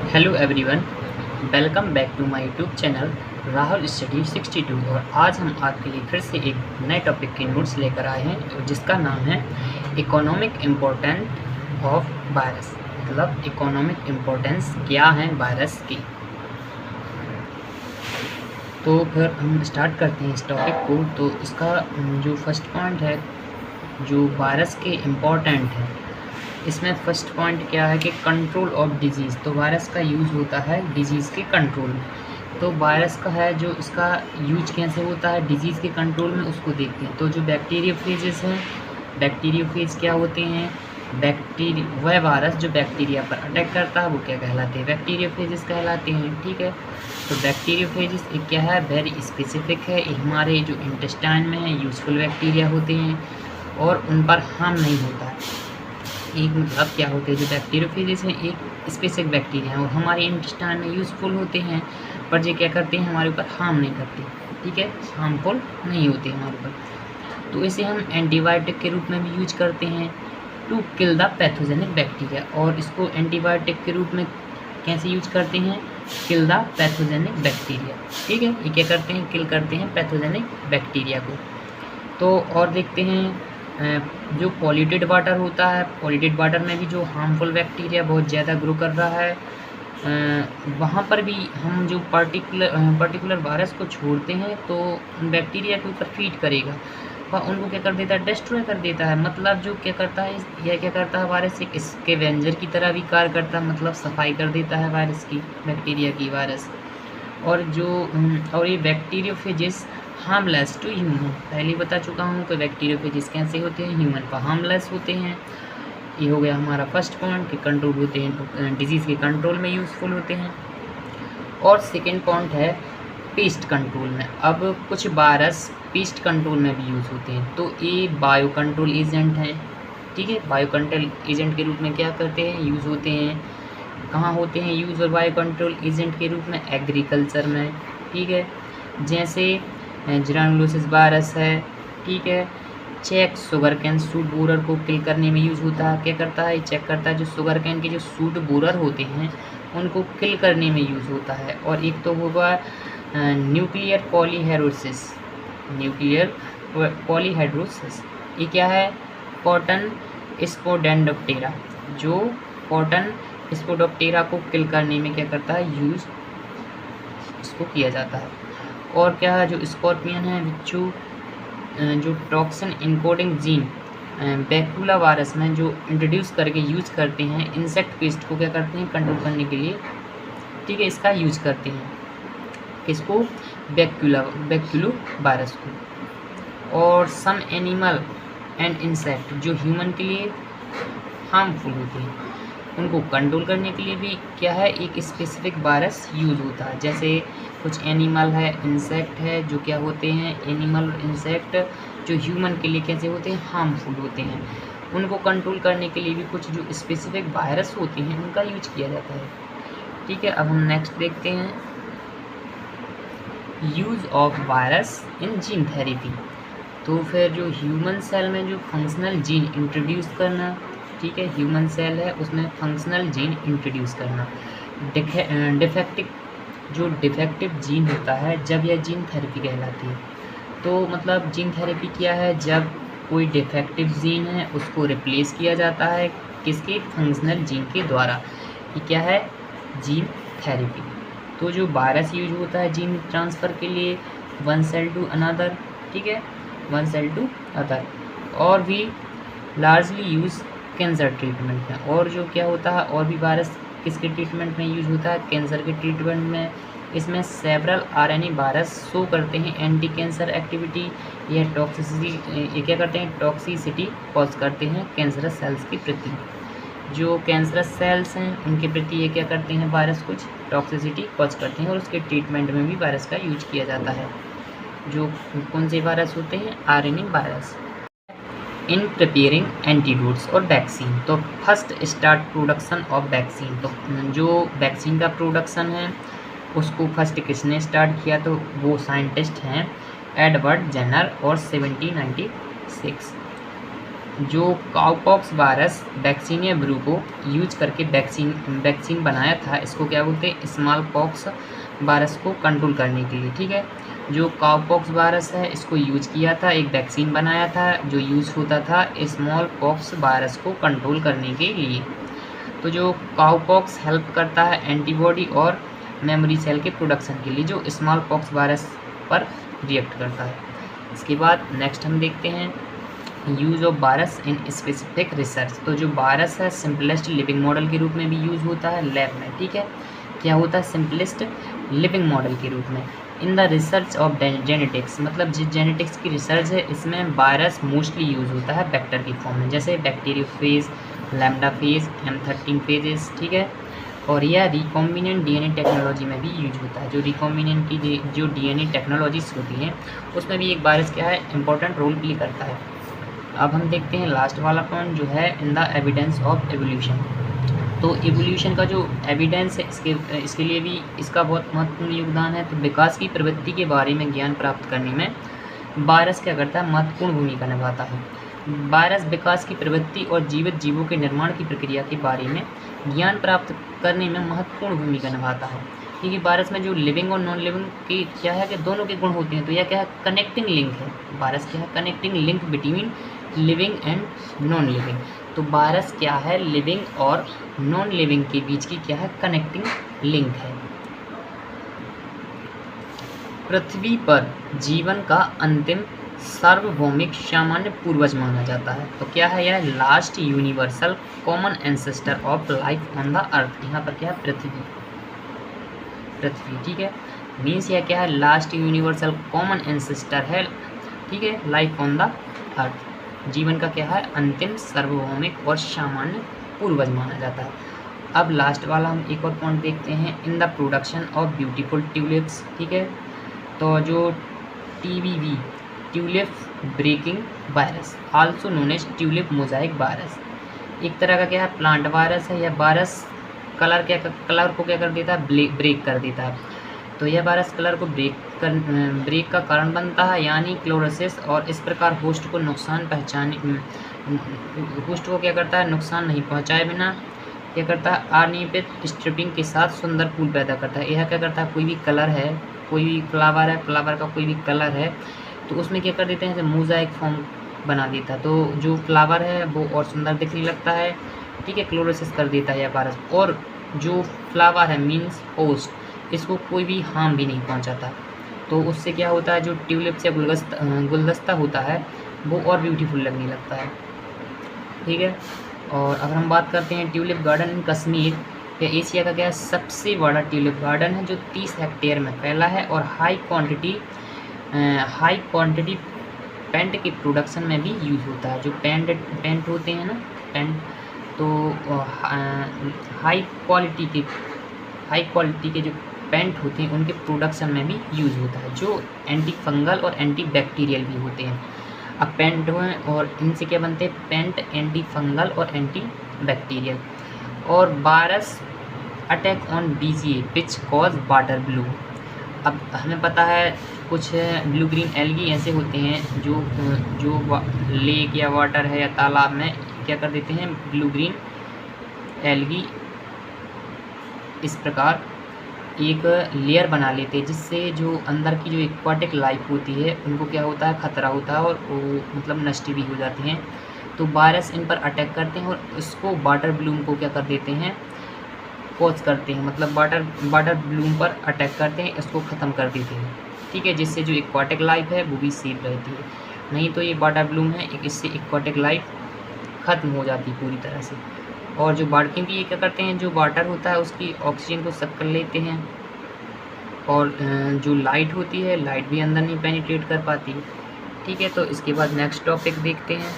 Hello everyone, welcome back to my YouTube channel Rahul study 62। और आज हम आपके लिए फिर से एक नए टॉपिक के नोट्स लेकर आए हैं जिसका नाम है इकोनॉमिक इम्पोर्टेंस ऑफ वायरस। मतलब इकोनॉमिक इम्पोर्टेंस क्या है वायरस की। तो फिर हम स्टार्ट करते हैं इस टॉपिक को। तो इसका जो फर्स्ट पॉइंट है जो वायरस के इम्पोर्टेंट है, इसमें फर्स्ट पॉइंट क्या है कि कंट्रोल ऑफ डिजीज़। तो वायरस का यूज़ होता है डिजीज़ के कंट्रोल में। तो वायरस का है जो इसका यूज कैसे होता है डिजीज़ के कंट्रोल में, उसको देखते हैं। तो जो बैक्टीरियोफेजेस हैं, बैक्टीरियोफेज क्या होते हैं? वह वायरस जो बैक्टीरिया पर अटैक करता है वो क्या कहलाते हैं? बैक्टीरियोफेजेस कहलाते हैं। ठीक है, तो बैक्टीरियोफेजेस एक क्या है? वेरी स्पेसिफिक है। ये हमारे जो इंटेस्टाइन में है यूज़फुल बैक्टीरिया होते हैं और उन पर हार्म नहीं होता है। एक मतलब क्या होते हैं जो बैक्टीरियोफेजेस हैं, एक स्पेसिफिक बैक्टीरिया हैं और हमारे इंटेस्टाइन में यूज़फुल होते हैं, पर ये क्या करते हैं? हमारे ऊपर हार्म नहीं करते। ठीक है, हार्मफुल नहीं होते हमारे ऊपर। तो इसे हम एंटीबायोटिक के रूप में भी यूज करते हैं to kill the pathogenic bacteria. और इसको एंटीबायोटिक के रूप में कैसे यूज करते हैं? किल द पैथोजेनिक बैक्टीरिया। ठीक है, ये क्या करते हैं? किल करते हैं पैथोजेनिक बैक्टीरिया को। तो और देखते हैं जो पॉल्यूटेड वाटर होता है, पॉल्यूटेड वाटर में भी जो हार्मफुल बैक्टीरिया बहुत ज़्यादा ग्रो कर रहा है, वहाँ पर भी हम जो पर्टिकुलर वायरस को छोड़ते हैं तो बैक्टीरिया के ऊपर फीड करेगा, वह उनको क्या कर देता है? डिस्ट्रॉय कर देता है। मतलब जो क्या करता है, यह क्या करता है? वायरस एक स्कैवेंजर की तरह भी कार्य करता है, मतलब सफाई कर देता है वायरस की, बैक्टीरिया की वायरस। और जो और ये बैक्टीरियोफेजेस हार्मलेस टू ह्यूमन, पहले बता चुका हूँ कि बैक्टीरियोफेजेस कैसे होते हैं, ह्यूमन पर हार्मलेस होते हैं। ये हो गया हमारा फर्स्ट पॉइंट कि कंट्रोल होते हैं, डिजीज़ के कंट्रोल में यूज़फुल होते हैं। और सेकेंड पॉइंट है पेस्ट कंट्रोल में। अब कुछ वायरस पेस्ट कंट्रोल में भी यूज़ होते हैं। तो ये बायो कंट्रोल एजेंट हैं। ठीक है, बायो कंट्रोल एजेंट के रूप में क्या करते हैं? यूज़ होते हैं। कहाँ होते हैं यूज़ और बायो कंट्रोल एजेंट के रूप में? एग्रीकल्चर में। ठीक है, जैसे ग्रानुलोसिस वायरस है। ठीक है, check sugarcane shoot borer को किल करने में यूज़ होता है। क्या करता है? चेक करता है जो शुगर कैन के जो सूट बोरर होते हैं उनको किल करने में यूज़ होता है। और एक तो होगा न्यूक्लियर पॉलीहेड्रोसिस। न्यूक्लियर पॉलीहेड्रोसिस ये क्या है? कॉटन स्पोडेंडोप्टेरा, जो कॉटन स्पोडोप्टेरा को किल करने में क्या करता है? यूज़ इसको किया जाता है। और क्या है? जो स्कॉर्पियन है बिच्छू, जो टॉक्सिन इनकोडिंग जीन बैक्यूला वायरस में जो इंट्रोड्यूस करके यूज करते हैं, इंसेक्ट पेस्ट को क्या करते हैं? कंट्रोल करने के लिए। ठीक है, इसका यूज करते हैं। किसको? बैक्यूलो वायरस को। और सम एनिमल एंड इंसेक्ट जो ह्यूमन के लिए हार्मफुल होते हैं, उनको कंट्रोल करने के लिए भी क्या है? एक स्पेसिफिक वायरस यूज होता है। जैसे कुछ एनिमल है, इंसेक्ट है, जो क्या होते हैं? एनिमल और इंसेक्ट जो ह्यूमन के लिए कैसे होते हैं? हार्मफुल होते हैं। उनको कंट्रोल करने के लिए भी कुछ जो स्पेसिफिक वायरस होते हैं उनका यूज किया जाता है। ठीक है, अब हम नेक्स्ट देखते हैं use of virus in gene therapy. तो फिर जो ह्यूमन सेल में जो फंक्शनल जीन इंट्रोड्यूस करना। ठीक है, ह्यूमन सेल है उसमें फंक्शनल जीन इंट्रोड्यूस करना। डिफेक्टिव जीन होता है जब यह जीन थेरेपी कहलाती है। तो मतलब जीन थेरेपी क्या है? जब कोई डिफेक्टिव जीन है उसको रिप्लेस किया जाता है किसके? फंक्शनल जीन के द्वारा। ये क्या है? Gene therapy. तो जो वायरस यूज होता है जीन ट्रांसफ़र के लिए, वन सेल टू अनदर। ठीक है, वन सेल टू अदर। और भी लार्जली यूज़ कैंसर ट्रीटमेंट में। और जो क्या होता है? और भी वायरस किसके ट्रीटमेंट में यूज होता है? कैंसर के ट्रीटमेंट में। इसमें सेवरल आरएनए वायरस शो करते हैं एंटी कैंसर एक्टिविटी। यह टॉक्सिसिटी, ये क्या करते हैं? टॉक्सिसिटी कॉज करते हैं कैंसरस सेल्स के प्रति। जो कैंसरस सेल्स हैं उनके प्रति ये क्या करते हैं? वायरस कुछ टॉक्सिसिटी कॉज करते हैं और उसके ट्रीटमेंट में भी वायरस का यूज किया जाता है। जो कौन से वायरस होते हैं? RNA virus. In preparing antidotes और वैक्सीन। तो first start production of vaccine. तो जो वैक्सीन का प्रोडक्शन है उसको फर्स्ट किसने स्टार्ट किया? तो वो साइंटिस्ट हैं एडवर्ड जेनर और 1796। जो काउपॉक्स वायरस वैक्सीनिया ब्रू को यूज करके वैक्सीन बनाया था, इसको क्या बोलते हैं, स्मॉल पॉक्स वायरस को कंट्रोल करने के लिए। ठीक है, जो काउपॉक्स वायरस है इसको यूज किया था, एक वैक्सीन बनाया था जो यूज होता था स्मॉल पॉक्स वायरस को कंट्रोल करने के लिए। तो जो काउपॉक्स हेल्प करता है एंटीबॉडी और मेमोरी सेल के प्रोडक्शन के लिए, जो स्मॉल पॉक्स वायरस पर रिएक्ट करता है। इसके बाद नेक्स्ट हम देखते हैं use of virus in specific research. तो जो वायरस है सिंपलेस्ट लिविंग मॉडल के रूप में भी यूज़ होता है लैब में। ठीक है, क्या होता है, सिंपलेस्ट लिविंग मॉडल के रूप में। In the research of genetics, मतलब जिस जेनेटिक्स की रिसर्च है इसमें वायरस मोस्टली यूज़ होता है बैक्टर की फॉर्म में, जैसे bacteriophage, lambda phase, M13 phases. ठीक है, और यह रिकॉम्बिनेंट डीएनए टेक्नोलॉजी में भी यूज होता है। जो रिकॉम्बिनेंट की जो डीएनए टेक्नोलॉजीज होती हैं उसमें भी एक वायरस क्या है, इंपॉर्टेंट रोल प्ले करता है। अब हम देखते हैं लास्ट वाला पॉइंट जो है in the evidence of evolution. तो एवोल्यूशन का जो एविडेंस है इसके लिए भी इसका बहुत महत्वपूर्ण योगदान है। तो विकास की प्रवृत्ति के बारे में ज्ञान प्राप्त करने में वायरस क्या करता है, महत्वपूर्ण भूमिका निभाता है। वायरस विकास की प्रवृत्ति और जीवित जीवों के निर्माण की प्रक्रिया के बारे में ज्ञान प्राप्त करने में महत्वपूर्ण भूमिका निभाता है, क्योंकि वायरस में जो लिविंग और नॉन लिविंग की क्या है कि दोनों के गुण होते हैं। तो यह क्या है, कनेक्टिंग लिंक है। वायरस क्या है, connecting link between living and non living. तो वायरस क्या है, लिविंग और नॉन लिविंग के बीच की क्या है, कनेक्टिंग लिंक है। पृथ्वी पर जीवन का अंतिम सार्वभौमिक सामान्य पूर्वज माना जाता है। तो क्या है, यह last universal common ancestor of life on the earth. यहाँ पर क्या है, पृथ्वी। ठीक है, मीन्स यह क्या है, लास्ट यूनिवर्सल कॉमन एंसेस्टर है। ठीक है, लाइफ ऑन द अर्थ, जीवन का क्या है, अंतिम सार्वभौमिक और सामान्य पूर्वज माना जाता है। अब लास्ट वाला हम एक और पॉइंट देखते हैं, in the production of beautiful tulips. ठीक है, तो जो TBV, tulip breaking virus, also known as tulip mosaic virus, एक तरह का क्या है, प्लांट वायरस है। यह वायरस कलर को क्या कर देता है, ब्रेक कर देता है। तो यह वायरस कलर को ब्रेक का कारण बनता है, यानी क्लोरोसिस, और इस प्रकार होस्ट को होस्ट को क्या करता है, नुकसान नहीं पहुंचाए बिना क्या करता है, अनियमित स्ट्रिपिंग के साथ सुंदर फूल पैदा करता है। यह क्या करता है, कोई भी कलर है, कोई भी फ्लावर है, फ्लावर का कोई भी कलर है तो उसमें क्या कर देते हैं, मोज़ाइक फॉर्म बना देता है। तो जो फ्लावर है वो और सुंदर दिखने लगता है। ठीक है, क्लोरोसिस कर देता है यह वायरस। और जो फ्लावर है मीन्स होस्ट, इसको कोई भी हार्म भी नहीं पहुंचाता। तो उससे क्या होता है, जो ट्यूलिप से गुलदस्ता होता है वो और ब्यूटीफुल लगने लगता है। ठीक है, और अगर हम बात करते हैं ट्यूलिप गार्डन इन कश्मीर, यह एशिया का क्या है, सबसे बड़ा ट्यूलिप गार्डन है, जो 30 हेक्टेयर में फैला है और हाई क्वांटिटी पेंट के प्रोडक्शन में भी यूज होता है। जो पेंट होते हैं ना, पेंट, तो हाई क्वालिटी के जो पेंट होते हैं उनके प्रोडक्शन में भी यूज होता है, जो एंटी फंगल और एंटी बैक्टीरियल भी होते हैं। अब पेंट हुए और इनसे क्या बनते हैं, पेंट, एंटी फंगल और एंटी बैक्टीरियल। और virus attack on BCA which cause water blue. अब हमें पता है कुछ ब्लू ग्रीन एल्गी ऐसे होते हैं जो लेक या वाटर है या तालाब में क्या कर देते हैं, ब्लू ग्रीन एल्गी इस प्रकार एक लेयर बना लेते हैं, जिससे जो अंदर की जो एक्वाटिक लाइफ होती है उनको क्या होता है, खतरा होता है और वो मतलब नष्ट भी हो जाती हैं। तो वायरस इन पर अटैक करते हैं और इसको वाटर ब्लूम को क्या कर देते हैं, कॉज करते हैं, मतलब वाटर ब्लूम पर अटैक करते हैं, इसको ख़त्म कर देते हैं। ठीक है, जिससे जो एक्वाटिक लाइफ है वो भी सेफ रहती है। नहीं तो ये वाटर ब्लूम है, इससे एक्वाटिक लाइफ ख़त्म हो जाती है पूरी तरह से। और जो क्योंकि ये क्या करते हैं, जो वाटर होता है उसकी ऑक्सीजन को सक कर लेते हैं, और जो लाइट होती है, लाइट भी अंदर नहीं पेनिट्रेट कर पाती। ठीक है, तो इसके बाद नेक्स्ट टॉपिक देखते हैं।